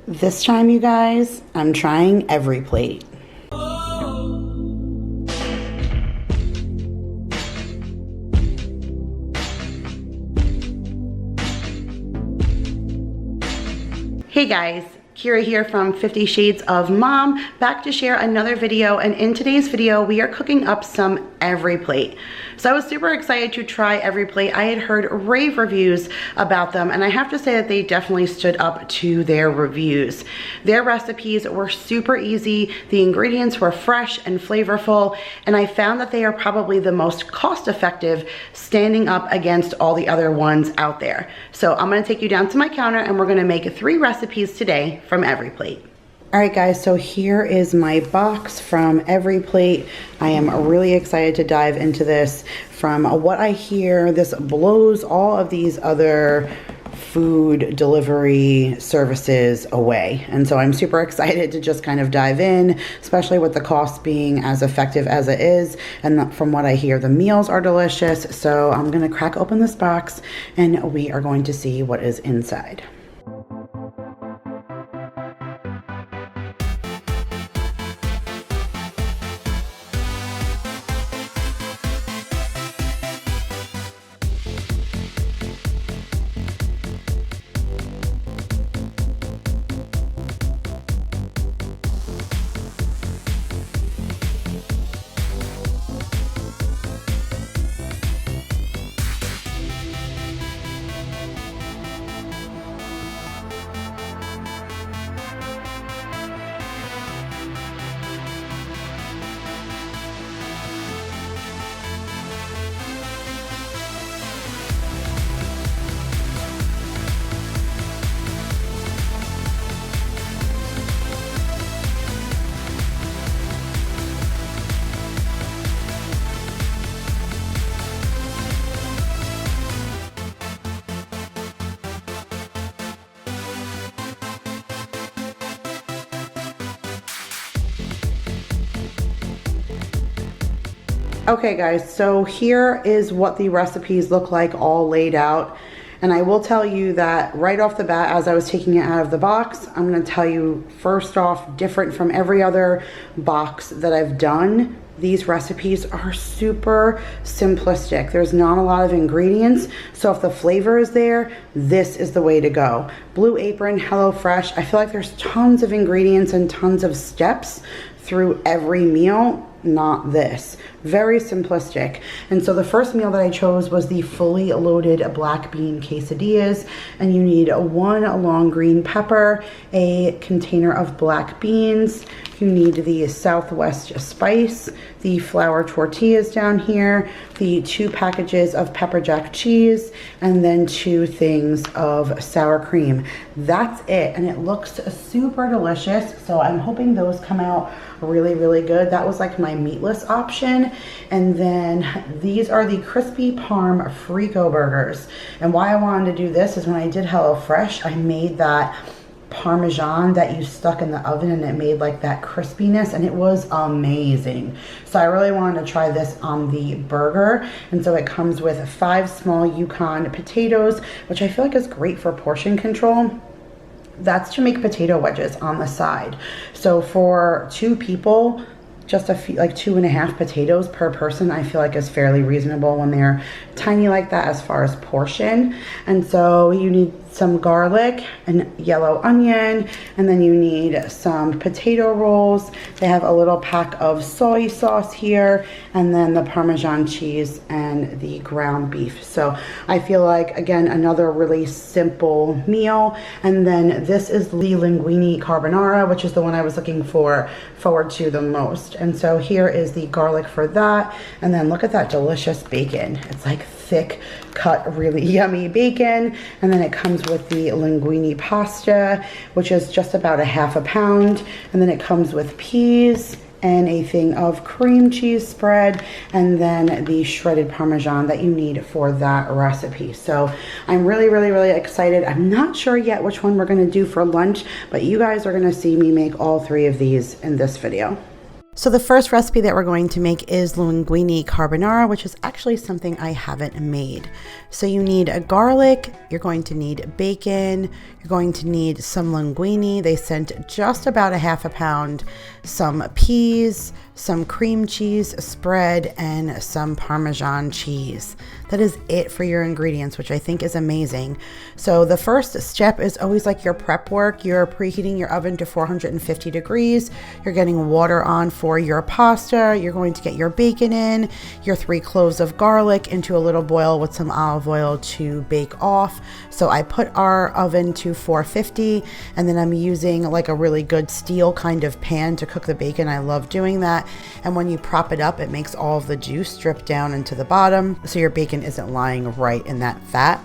This time, you guys, I'm trying EveryPlate. Hey guys, Kira here from 50 Shades of Mom, back to share another video, and in today's video we are cooking up some EveryPlate. So I was super excited to try EveryPlate. I had heard rave reviews about them, and I have to say that they definitely stood up to their reviews. Their recipes were super easy, the ingredients were fresh and flavorful, and I found that they are probably the most cost-effective, standing up against all the other ones out there. So I'm gonna take you down to my counter and we're gonna make 3 recipes today from EveryPlate. All right guys, so here is my box from EveryPlate. I am really excited to dive into this. From what I hear, this blows all of these other food delivery services away. And so I'm super excited to just kind of dive in, especially with the cost being as effective as it is. And from what I hear, the meals are delicious. So I'm gonna crack open this box and we are going to see what is inside. Okay guys, so here is what the recipes look like all laid out. And I will tell you that right off the bat, as I was taking it out of the box, I'm gonna tell you first off, different from every other box that I've done, these recipes are super simplistic. There's not a lot of ingredients, so if the flavor is there, this is the way to go. Blue Apron, HelloFresh, I feel like there's tons of ingredients and tons of steps through every meal. Not this. Very simplistic. And so the first meal that I chose was the fully loaded black bean quesadillas, and you need 1 long green pepper, a container of black beans, you need the Southwest spice, the flour tortillas down here, the 2 packages of pepper jack cheese, and then 2 things of sour cream. That's it, and it looks super delicious, so I'm hoping those come out really, really good. That was like my meatless option. And then these are the crispy parm frico burgers. And why I wanted to do this is when I did HelloFresh, I made that parmesan that you stuck in the oven and it made like that crispiness, and it was amazing. So I really wanted to try this on the burger. And so it comes with 5 small Yukon potatoes, which I feel like is great for portion control. That's to make potato wedges on the side. So for 2 people, just a few, like 2.5 potatoes per person, I feel like is fairly reasonable when they're tiny like that as far as portion. And so you need some garlic and yellow onion, and then you need some potato rolls. They have a little pack of soy sauce here, and then the Parmesan cheese and the ground beef. So I feel like, again, another really simple meal. And then this is the linguine carbonara, which is the one I was looking forward to the most. And so here is the garlic for that. And then look at that delicious bacon. It's like thick cut, really yummy bacon. And then it comes with the linguine pasta, which is just about a ½ pound. And then it comes with peas and a thing of cream cheese spread, and then the shredded Parmesan that you need for that recipe. So I'm really, really, really excited. I'm not sure yet which one we're gonna do for lunch, but you guys are gonna see me make all 3 of these in this video. So the first recipe that we're going to make is linguine carbonara, which is actually something I haven't made. So you need a garlic, you're going to need bacon, you're going to need some linguine. They sent just about a half a pound, some peas, some cream cheese spread, and some Parmesan cheese. That is it for your ingredients, which I think is amazing. So the first step is always like your prep work. You're preheating your oven to 450 degrees. You're getting water on for your pasta. You're going to get your bacon in, your 3 cloves of garlic into a little boil with some olive oil to bake off. So I put our oven to 450, and then I'm using like a really good steel kind of pan to cook the bacon. I love doing that. And when you prop it up, it makes all of the juice drip down into the bottom, so your bacon isn't lying right in that fat.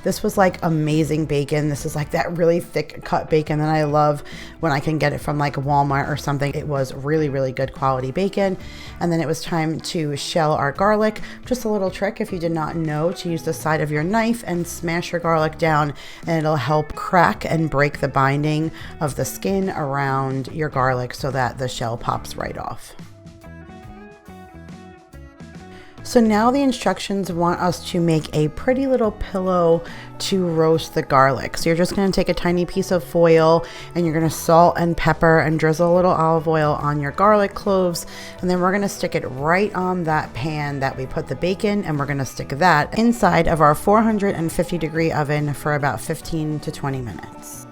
This was like amazing bacon. This is like that really thick cut bacon that I love when I can get it from like Walmart or something. It was really, really good quality bacon. And then it was time to shell our garlic. Just a little trick, if you did not know, to use the side of your knife and smash your garlic down, and it'll help crack and break the binding of the skin around your garlic so that the shell pops right off. So now the instructions want us to make a pretty little pillow to roast the garlic. So you're just going to take a tiny piece of foil, and you're going to salt and pepper and drizzle a little olive oil on your garlic cloves. And then we're going to stick it right on that pan that we put the bacon, and we're going to stick that inside of our 450 degree oven for about 15 to 20 minutes.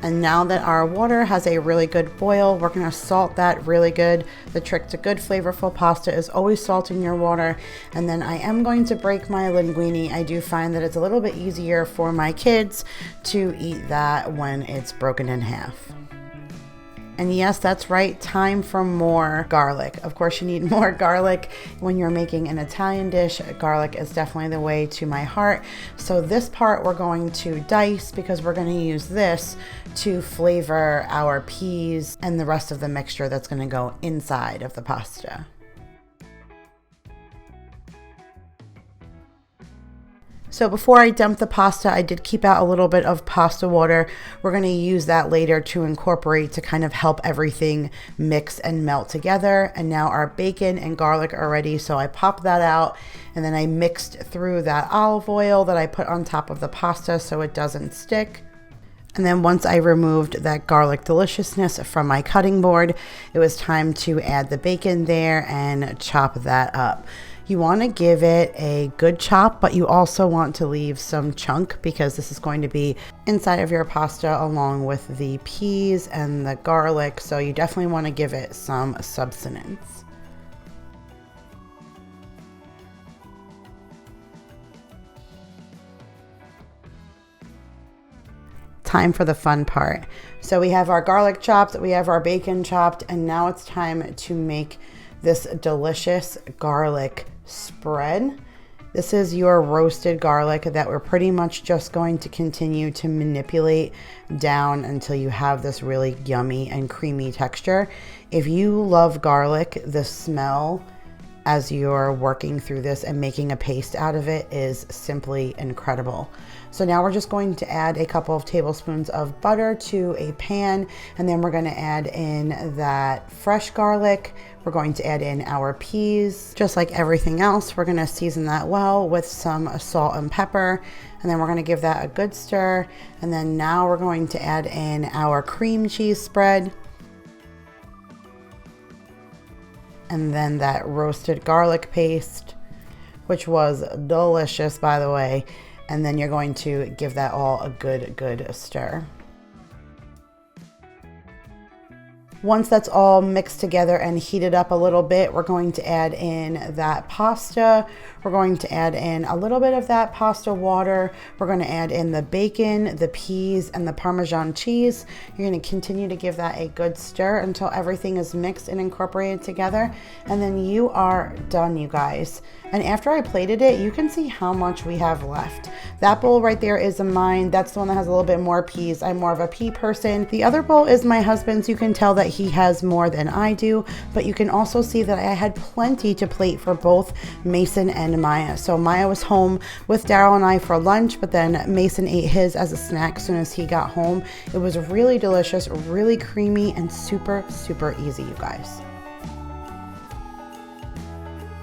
And now that our water has a really good boil, we're going to salt that really good. The trick to good flavorful pasta is always salting your water. And then I am going to break my linguine. I do find that it's a little bit easier for my kids to eat that when it's broken in half. And yes, that's right, time for more garlic. Of course, you need more garlic when you're making an Italian dish. Garlic is definitely the way to my heart. So this part we're going to dice, because we're going to use this to flavor our peas and the rest of the mixture that's going to go inside of the pasta. So before I dump the pasta, I did keep out a little bit of pasta water. We're going to use that later to incorporate to kind of help everything mix and melt together. And now our bacon and garlic are ready. So I popped that out, and then I mixed through that olive oil that I put on top of the pasta so it doesn't stick. And then once I removed that garlic deliciousness from my cutting board, it was time to add the bacon there and chop that up. You want to give it a good chop, but you also want to leave some chunk, because this is going to be inside of your pasta along with the peas and the garlic. So you definitely want to give it some substance. Time for the fun part. So we have our garlic chopped, we have our bacon chopped, and now it's time to make this delicious garlic spread. This is your roasted garlic that we're pretty much just going to continue to manipulate down until you have this really yummy and creamy texture. If you love garlic, the smell as you're working through this and making a paste out of it is simply incredible. So now we're just going to add a couple of tablespoons of butter to a pan, and then we're going to add in that fresh garlic. We're going to add in our peas. Just like everything else, we're going to season that well with some salt and pepper, and then we're going to give that a good stir. And then now we're going to add in our cream cheese spread, and then that roasted garlic paste, which was delicious, by the way. And then you're going to give that all a good stir. Once that's all mixed together and heated up a little bit, we're going to add in that pasta. We're going to add in a little bit of that pasta water. We're going to add in the bacon, the peas, and the Parmesan cheese. You're going to continue to give that a good stir until everything is mixed and incorporated together. And then you are done, you guys. And after I plated it, you can see how much we have left. That bowl right there is mine. That's the one that has a little bit more peas. I'm more of a pea person. The other bowl is my husband's. You can tell that he has more than I do, but you can also see that I had plenty to plate for both Mason and Maya. So Maya was home with Daryl and I for lunch, but then Mason ate his as a snack as soon as he got home. It was really delicious, really creamy, and super, super easy, you guys.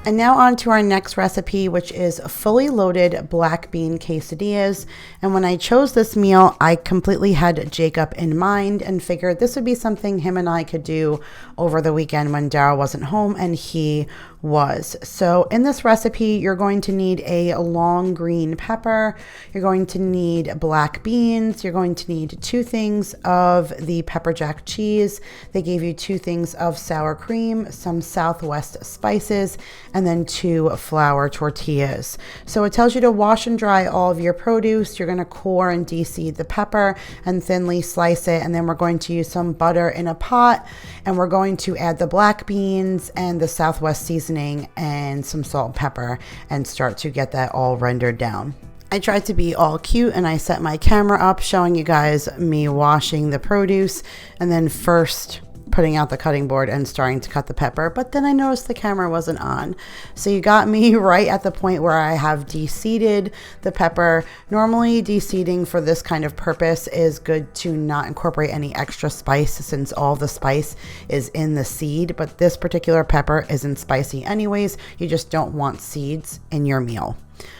And now on to our next recipe, which is fully loaded black bean quesadillas. And when I chose this meal, I completely had Jacob in mind and figured this would be something him and I could do over the weekend when Daryl wasn't home, and he was. So in this recipe, you're going to need a long green pepper, you're going to need black beans, you're going to need 2 things of the pepper jack cheese. They gave you 2 things of sour cream, some Southwest spices, and then 2 flour tortillas. So it tells you to wash and dry all of your produce. You're going to core and de-seed the pepper and thinly slice it, and then we're going to use some butter in a pot, and we're going to add the black beans and the Southwest seasoning and some salt and pepper and start to get that all rendered down. I tried to be all cute and I set my camera up showing you guys me washing the produce and then first putting out the cutting board and starting to cut the pepper, but then I noticed the camera wasn't on. So you got me right at the point where I have de-seeded the pepper. Normally de-seeding for this kind of purpose is good to not incorporate any extra spice since all the spice is in the seed, but this particular pepper isn't spicy anyways. You just don't want seeds in your meal.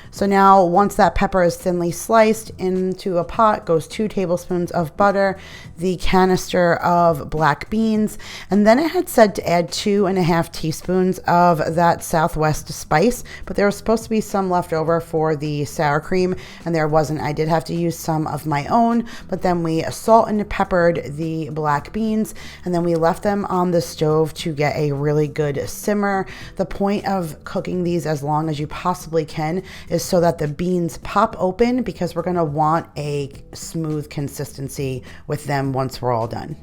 So now once that pepper is thinly sliced, into a pot goes 2 tablespoons of butter, the canister of black beans, and then it had said to add 2.5 teaspoons of that Southwest spice, but there was supposed to be some left over for the sour cream and there wasn't. I did have to use some of my own, but then we salt and peppered the black beans and then we left them on the stove to get a really good simmer. The point of cooking these as long as you possibly can is so that the beans pop open, because we're going to want a smooth consistency with them once we're all done.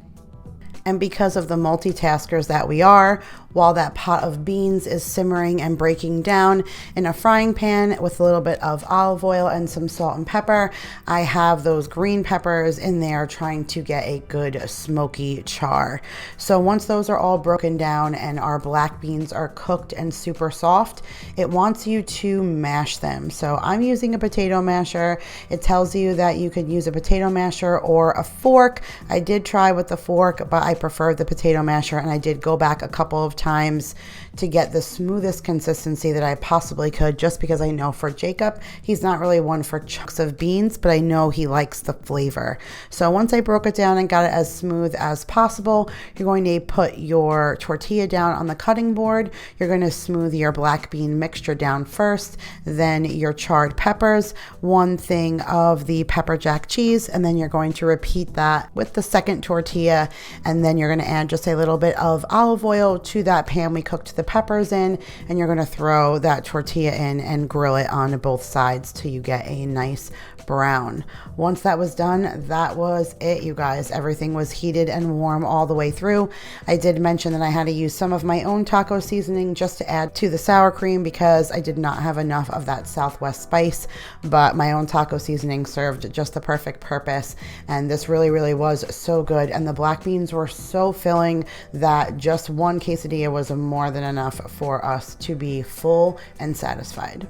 And because of the multitaskers that we are, while that pot of beans is simmering and breaking down in a frying pan with a little bit of olive oil and some salt and pepper, I have those green peppers in there trying to get a good smoky char. So once those are all broken down and our black beans are cooked and super soft, it wants you to mash them. So I'm using a potato masher. It tells you that you could use a potato masher or a fork. I did try with the fork, but I preferred the potato masher, and I did go back a couple of times to get the smoothest consistency that I possibly could, just because I know for Jacob, he's not really one for chunks of beans, but I know he likes the flavor. So once I broke it down and got it as smooth as possible, you're going to put your tortilla down on the cutting board. You're going to smooth your black bean mixture down first, then your charred peppers, 1 thing of the pepper jack cheese, and then you're going to repeat that with the second tortilla, and then you're going to add just a little bit of olive oil to that pan we cooked the peppers in, and you're going to throw that tortilla in and grill it on both sides till you get a nice brown. Once that was done, that was it, you guys. Everything was heated and warm all the way through. I did mention that I had to use some of my own taco seasoning just to add to the sour cream because I did not have enough of that Southwest spice, but my own taco seasoning served just the perfect purpose, and this really, really was so good, and the black beans were so filling that just 1 quesadilla was more than enough for us to be full and satisfied.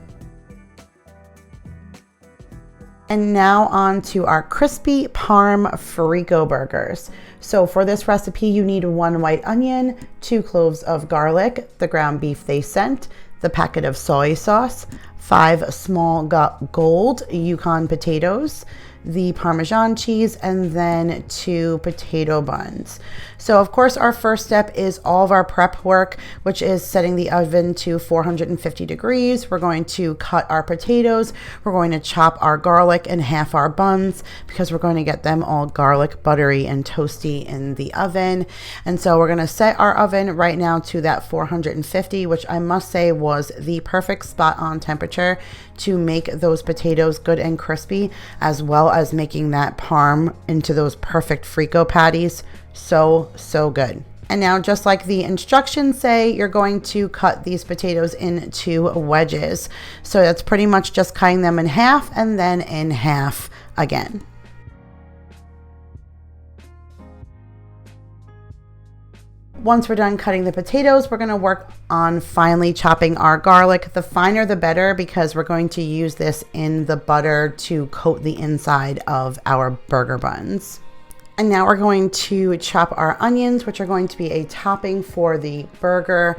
And now on to our crispy parm frico burgers. So for this recipe, you need 1 white onion, 2 cloves of garlic, the ground beef they sent, the packet of soy sauce, 5 small gold Yukon potatoes, the Parmesan cheese, and then 2 potato buns. So of course our first step is all of our prep work, which is setting the oven to 450 degrees. We're going to cut our potatoes. We're going to chop our garlic and half our buns because we're going to get them all garlic, buttery, and toasty in the oven. And so we're going to set our oven right now to that 450, which I must say was the perfect spot on temperature to make those potatoes good and crispy, as well as making that parm into those perfect frico patties. So good. And now, just like the instructions say, you're going to cut these potatoes into wedges. So that's pretty much just cutting them in half and then in half again. Once we're done cutting the potatoes, we're gonna work on finely chopping our garlic. The finer the better, because we're going to use this in the butter to coat the inside of our burger buns. And now we're going to chop our onions, which are going to be a topping for the burger.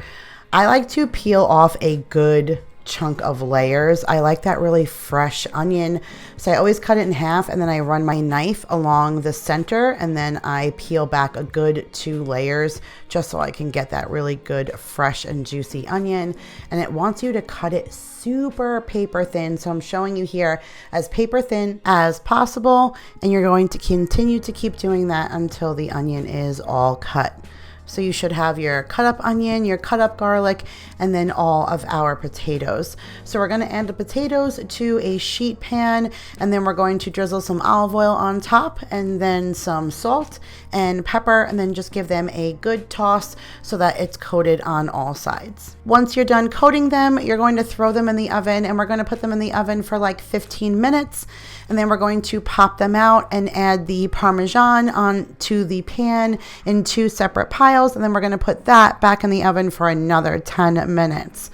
I like to peel off a good chunk of layers. I like that really fresh onion. So I always cut it in half, and then I run my knife along the center, and then I peel back a good 2 layers just so I can get that really good fresh and juicy onion. And it wants you to cut it super paper thin. So I'm showing you here as paper thin as possible, and you're going to continue to keep doing that until the onion is all cut. So you should have your cut up onion, your cut up garlic, and then all of our potatoes. So we're gonna add the potatoes to a sheet pan, and then we're going to drizzle some olive oil on top, and then some salt and pepper, and then just give them a good toss so that it's coated on all sides. Once you're done coating them, you're going to throw them in the oven, and we're gonna put them in the oven for like 15 minutes. And then we're going to pop them out and add the Parmesan onto the pan in 2 separate piles. And then we're going to put that back in the oven for another 10 minutes.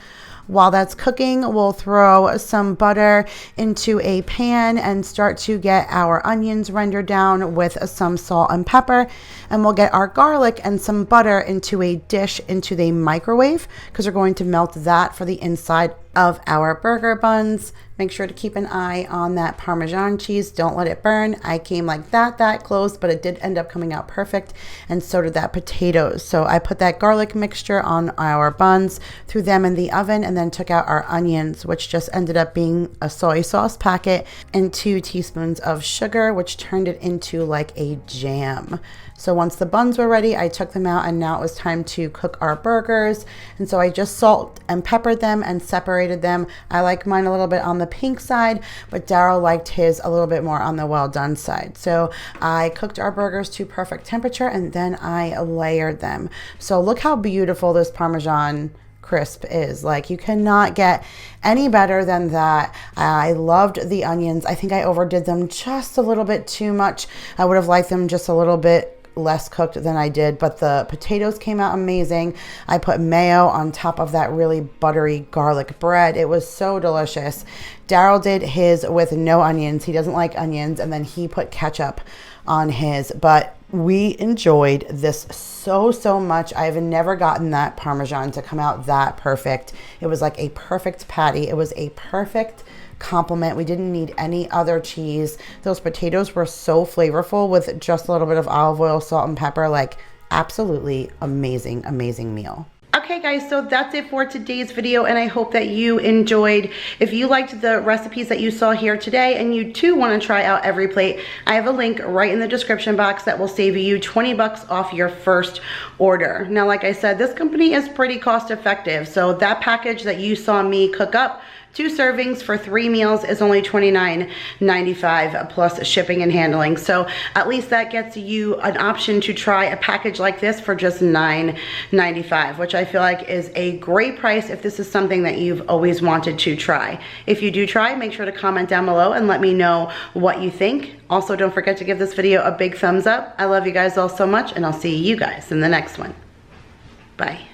While that's cooking, we'll throw some butter into a pan and start to get our onions rendered down with some salt and pepper. And we'll get our garlic and some butter into a dish into the microwave, because we're going to melt that for the inside of our burger buns. Make sure to keep an eye on that Parmesan cheese. Don't let it burn. I came like that close, but it did end up coming out perfect, and so did that potatoes. So I put that garlic mixture on our buns, threw them in the oven, and then took out our onions, which just ended up being a soy sauce packet and 2 teaspoons of sugar, which turned it into like a jam. So once the buns were ready, I took them out, and now it was time to cook our burgers. And so I just salt and peppered them and separated them. I like mine a little bit on the pink side, but Daryl liked his a little bit more on the well done side. So I cooked our burgers to perfect temperature, and then I layered them. So look how beautiful this Parmesan crisp is. Like, you cannot get any better than that. I loved the onions. I think I overdid them just a little bit too much. I would have liked them just a little bit less cooked than I did, but the potatoes came out amazing. I put mayo on top of that really buttery garlic bread. It was so delicious. Daryl did his with no onions. He doesn't like onions, and then he put ketchup on his, but we enjoyed this so much. I've never gotten that Parmesan to come out that perfect. It was like a perfect patty. It was a perfect compliment. We didn't need any other cheese. Those potatoes were so flavorful with just a little bit of olive oil, salt, and pepper. Like, absolutely amazing meal. Okay guys, so that's it for today's video, and I hope that you enjoyed. If you liked the recipes that you saw here today and you too want to try out EveryPlate, I have a link right in the description box that will save you 20 bucks off your first order. Now, like I said, this company is pretty cost effective. So that package that you saw me cook up, 2 servings for 3 meals, is only $29.95 plus shipping and handling. So at least that gets you an option to try a package like this for just $9.95, which I feel like is a great price if this is something that you've always wanted to try. If you do try, make sure to comment down below and let me know what you think. Also, don't forget to give this video a big thumbs up. I love you guys all so much, and I'll see you guys in the next one. Bye.